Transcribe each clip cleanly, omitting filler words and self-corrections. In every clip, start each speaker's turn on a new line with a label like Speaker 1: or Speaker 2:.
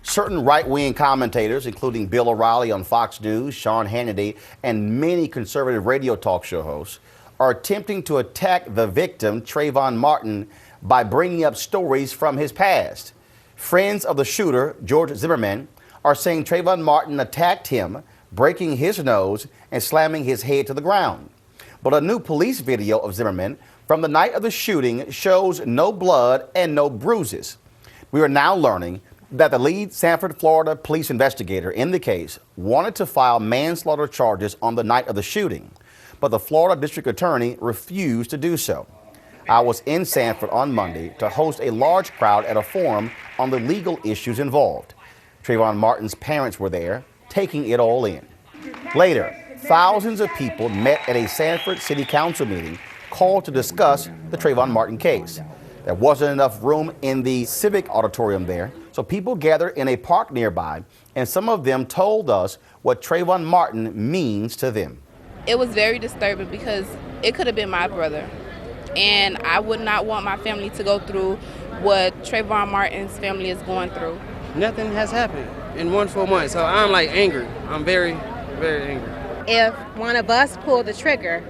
Speaker 1: Certain right-wing commentators, including Bill O'Reilly on Fox News, Sean Hannity, and many conservative radio talk show hosts, are attempting to attack the victim, Trayvon Martin, by bringing up stories from his past. Friends of the shooter, George Zimmerman, are saying Trayvon Martin attacked him, breaking his nose and slamming his head to the ground. But a new police video of Zimmerman from the night of the shooting shows no blood and no bruises. We are now learning that the lead Sanford, Florida police investigator in the case wanted to file manslaughter charges on the night of the shooting, but the Florida district attorney refused to do so. I was in Sanford on Monday to host a large crowd at a forum on the legal issues involved. Trayvon Martin's parents were there, taking it all in. Later, thousands of people met at a Sanford City Council meeting called to discuss the Trayvon Martin case. There wasn't enough room in the civic auditorium there, so people gathered in a park nearby, and some of them told us what Trayvon Martin means to them.
Speaker 2: It was very disturbing because it could have been my brother, and I would not want my family to go through what Trayvon Martin's family is going through.
Speaker 3: Nothing has happened in 1 full month, so I'm like angry. I'm very, very angry.
Speaker 4: If one of us pull the trigger,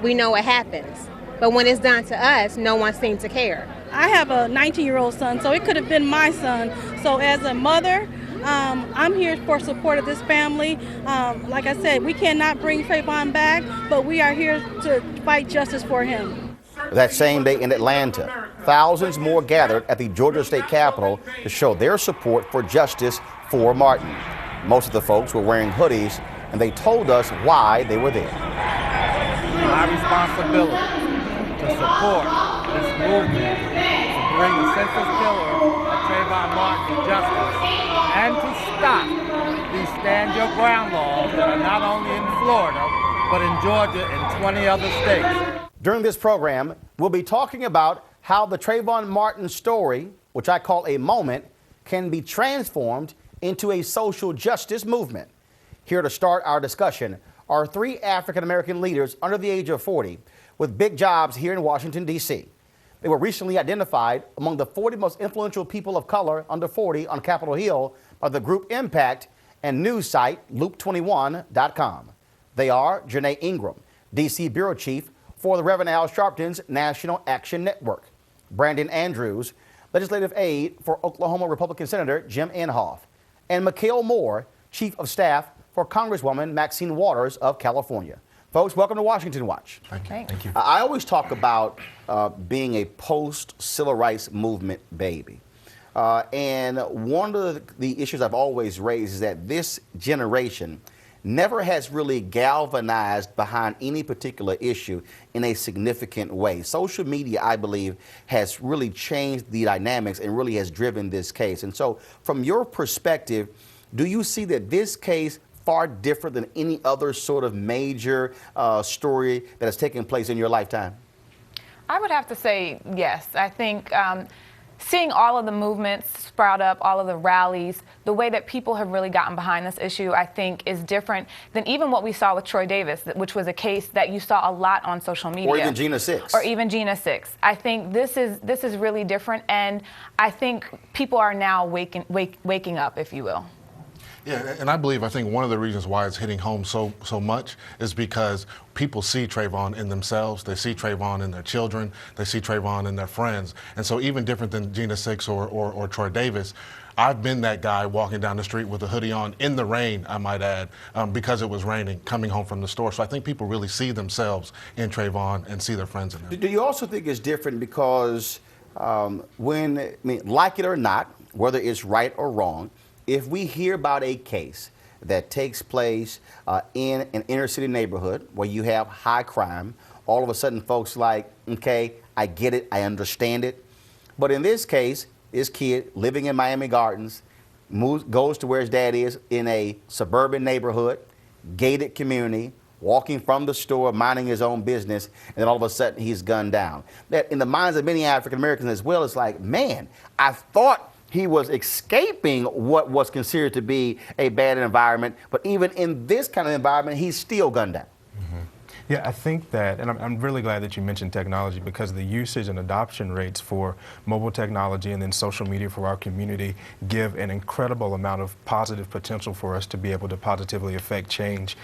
Speaker 4: we know what happens. But when it's done to us, no one seems to care.
Speaker 5: I have a 19-year-old son, so it could have been my son. So as a mother, I'm here for support of this family. Like I said, we cannot bring Trayvon back, but we are here to fight justice for him.
Speaker 1: That same day in Atlanta, thousands more gathered at the Georgia State Capitol to show their support for justice for Martin. Most of the folks were wearing hoodies, and they told us why they were there.
Speaker 6: My responsibility to support this movement to bring the senseless killer of Trayvon Martin to justice and to stop these stand your ground laws that are not only in Florida but in Georgia and 20 other states.
Speaker 1: During this program, we'll be talking about how the Trayvon Martin story, which I call a moment, can be transformed into a social justice movement. Here to start our discussion are 3 African-American leaders under the age of 40 with big jobs here in Washington, D.C. They were recently identified among the 40 most influential people of color under 40 on Capitol Hill by the group Impact and news site Loop21.com. They are Janae Ingram, D.C. Bureau Chief for the Reverend Al Sharpton's National Action Network; Brandon Andrews, Legislative Aide for Oklahoma Republican Senator Jim Inhofe; and Mikhail Moore, Chief of Staff for Congresswoman Maxine Waters of California. Folks, welcome to Washington Watch.
Speaker 7: Thank you. Thank you.
Speaker 1: I always talk about being a post-civil rights movement baby. And one of the issues I've always raised is that this generation never has really galvanized behind any particular issue in a significant way. Social media, I believe, has really changed the dynamics and really has driven this case. And so from your perspective, do you see that this case far different than any other sort of major story that has taken place in your lifetime?
Speaker 7: I would have to say yes. I think seeing all of the movements sprout up, all of the rallies, the way that people have really gotten behind this issue, I think is different than even what we saw with Troy Davis, which was a case that you saw a lot on social media.
Speaker 1: Or even Gina Six.
Speaker 7: Or even Gina Six. I think this is really different, and I think people are now waking up, if you will.
Speaker 8: Yeah, and I think one of the reasons why it's hitting home so much is because people see Trayvon in themselves. They see Trayvon in their children. They see Trayvon in their friends. And so even different than Gina Six or Troy Davis, I've been that guy walking down the street with a hoodie on in the rain, I might add, because it was raining, coming home from the store. So I think people really see themselves in Trayvon and see their friends in him.
Speaker 1: Do you also think it's different because like it or not, whether it's right or wrong, if we hear about a case that takes place in an inner city neighborhood where you have high crime, all of a sudden folks like, okay, I get it, I understand it. But in this case, this kid living in Miami Gardens goes to where his dad is in a suburban neighborhood, gated community, walking from the store, minding his own business, and then all of a sudden he's gunned down. That in the minds of many African Americans as well, it's like, man, I thought he was escaping what was considered to be a bad environment, but even in this kind of environment, he's still gunned down.
Speaker 8: Mm-hmm.
Speaker 9: Yeah, I think that, and I'm really glad that you mentioned technology, because the usage and adoption rates for mobile technology and then social media for our community give an incredible amount of positive potential for us to be able to positively affect change.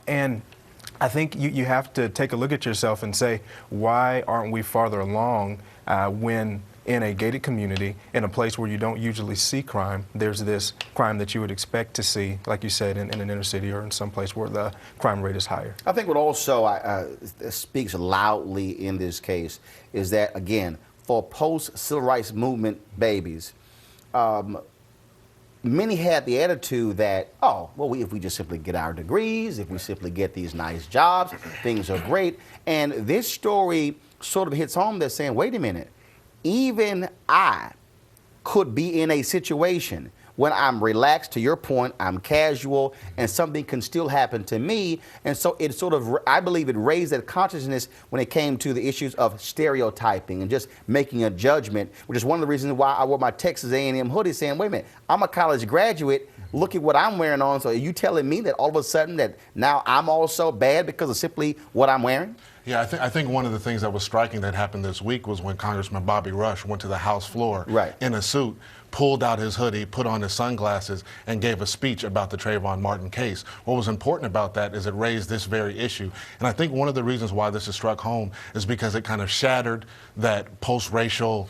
Speaker 9: And I think you have to take a look at yourself and say, why aren't we farther along when in a gated community, in a place where you don't usually see crime, there's this crime that you would expect to see, like you said, in an inner city or in some place where the crime rate is higher.
Speaker 1: I think what also speaks loudly in this case is that, again, for post-civil rights movement babies, many had the attitude that, oh, well, if we just simply get our degrees, if we simply get these nice jobs, things are great. And this story sort of hits home that's saying, wait a minute, even I could be in a situation when I'm relaxed, to your point, I'm casual, and something can still happen to me. And so it sort of, I believe it raised that consciousness when it came to the issues of stereotyping and just making a judgment, which is one of the reasons why I wore my Texas A&M hoodie saying, wait a minute, I'm a college graduate, look at what I'm wearing on. So are you telling me that all of a sudden that now I'm also bad because of simply what I'm wearing?
Speaker 8: Yeah, I think one of the things that was striking that happened this week was when Congressman Bobby Rush went to the House floor in a suit, pulled out his hoodie, put on his sunglasses, and gave a speech about the Trayvon Martin case. What was important about that is it raised this very issue. And I think one of the reasons why this has struck home is because it kind of shattered that post-racial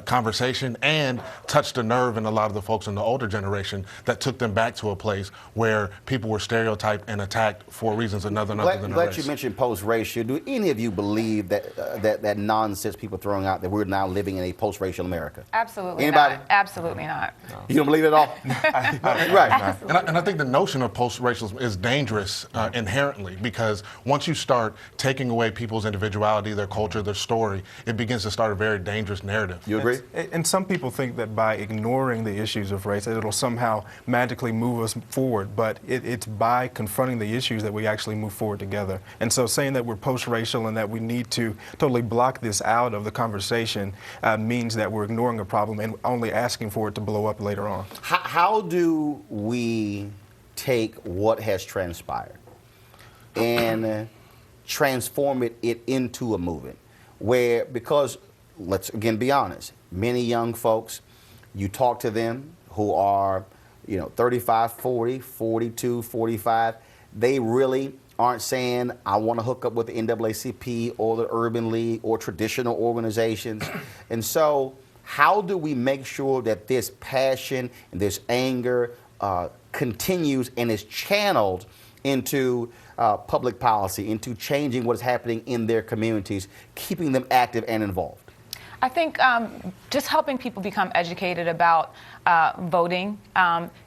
Speaker 8: conversation and touched a nerve in a lot of the folks in the older generation that took them back to a place where people were stereotyped and attacked for reasons other than race.
Speaker 1: Glad you mentioned post-racial. Do any of you believe that that nonsense people throwing out that we're now living in a post-racial America?
Speaker 7: Absolutely
Speaker 1: Anybody?
Speaker 7: not. Absolutely not.
Speaker 1: No. You don't believe it at all?
Speaker 8: Right. And I think the notion of post-racial is dangerous inherently, because once you start taking away people's individuality, their culture, their story, it begins to start a very dangerous narrative.
Speaker 1: You agree?
Speaker 9: And some people think that by ignoring the issues of race, that it'll somehow magically move us forward. But it's by confronting the issues that we actually move forward together. And so saying that we're post-racial and that we need to totally block this out of the conversation means that we're ignoring a problem and only asking for it to blow up later on.
Speaker 1: How do we take what has transpired and transform it into a movement where, because let's again be honest, many young folks, you talk to them who are, 35, 40, 42, 45, they really aren't saying, I want to hook up with the NAACP or the Urban League or traditional organizations. And so how do we make sure that this passion and this anger continues and is channeled into public policy, into changing what is happening in their communities, keeping them active and involved?
Speaker 7: I think just helping people become educated about voting.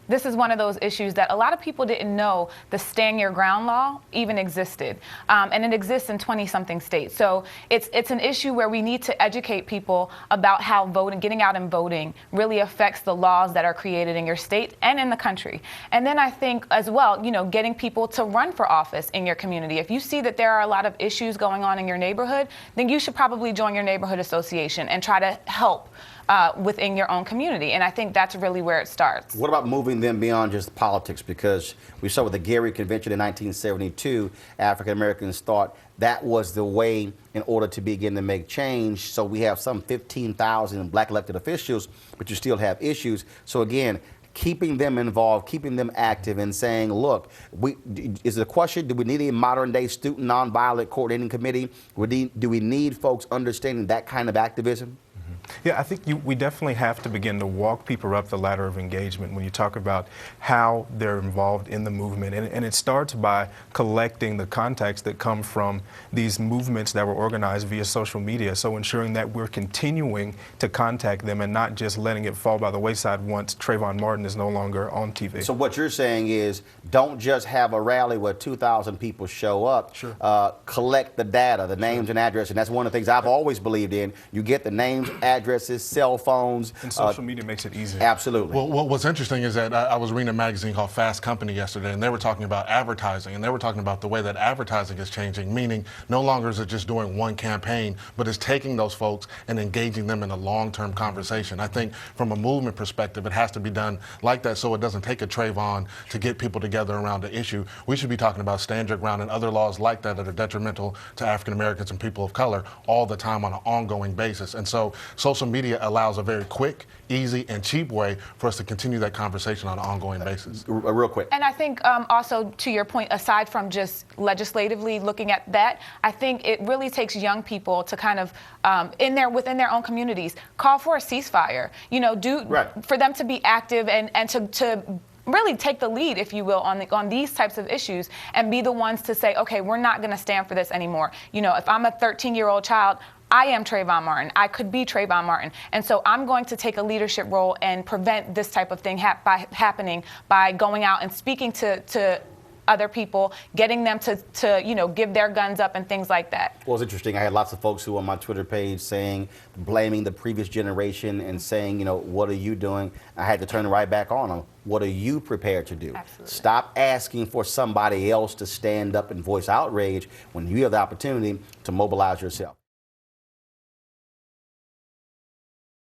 Speaker 7: This is one of those issues that a lot of people didn't know the stand your ground law even existed. And it exists in 20-something states. So it's an issue where we need to educate people about how voting, getting out and voting really affects the laws that are created in your state and in the country. And then I think as well, getting people to run for office in your community. If you see that there are a lot of issues going on in your neighborhood, then you should probably join your neighborhood association and try to help within your own community. And I think that's really where it starts.
Speaker 1: What about moving them beyond just politics? Because we saw with the Gary Convention in 1972, African Americans thought that was the way in order to begin to make change. So we have some 15,000 black elected officials, but you still have issues. So again, keeping them involved, keeping them active, and saying, look, is it a question, do we need a modern day student nonviolent coordinating committee? Do we need folks understanding that kind of activism?
Speaker 9: Yeah, I think we definitely have to begin to walk people up the ladder of engagement when you talk about how they're involved in the movement. And it starts by collecting the contacts that come from these movements that were organized via social media. So ensuring that we're continuing to contact them and not just letting it fall by the wayside once Trayvon Martin is no longer on TV.
Speaker 1: So what you're saying is don't just have a rally where 2,000 people show up. Sure. Collect the data, the names and addresses. And that's one of the things I've always believed in. You get the names, addresses, addresses, cell phones.
Speaker 9: And social media makes it easy.
Speaker 1: Absolutely.
Speaker 8: Well, what's interesting is that I was reading a magazine called Fast Company yesterday, and they were talking about advertising, and they were talking about the way that advertising is changing, meaning no longer is it just doing one campaign, but it's taking those folks and engaging them in a long-term conversation. I think from a movement perspective, it has to be done like that so it doesn't take a Trayvon to get people together around the issue. We should be talking about stand your ground and other laws like that that are detrimental to African Americans and people of color all the time on an ongoing basis. And so social media allows a very quick, easy, and cheap way for us to continue that conversation on an ongoing basis.
Speaker 1: Real quick.
Speaker 7: And I think also to your point, aside from just legislatively looking at that, I think it really takes young people to kind of within their own communities call for a ceasefire. You know, for them to be active and to really take the lead, if you will, on these types of issues and be the ones to say, okay, we're not going to stand for this anymore. You know, if I'm a 13-year-old child, I am Trayvon Martin. I could be Trayvon Martin. And so I'm going to take a leadership role and prevent this type of thing happening by going out and speaking to other people, getting them to you know, give their guns up and things like that.
Speaker 1: Well, it's interesting. I had lots of folks who on my Twitter page blaming the previous generation and saying, you know, what are you doing? I had to turn right back on them. What are you prepared to do?
Speaker 7: Absolutely.
Speaker 1: Stop asking for somebody else to stand up and voice outrage when you have the opportunity to mobilize yourself.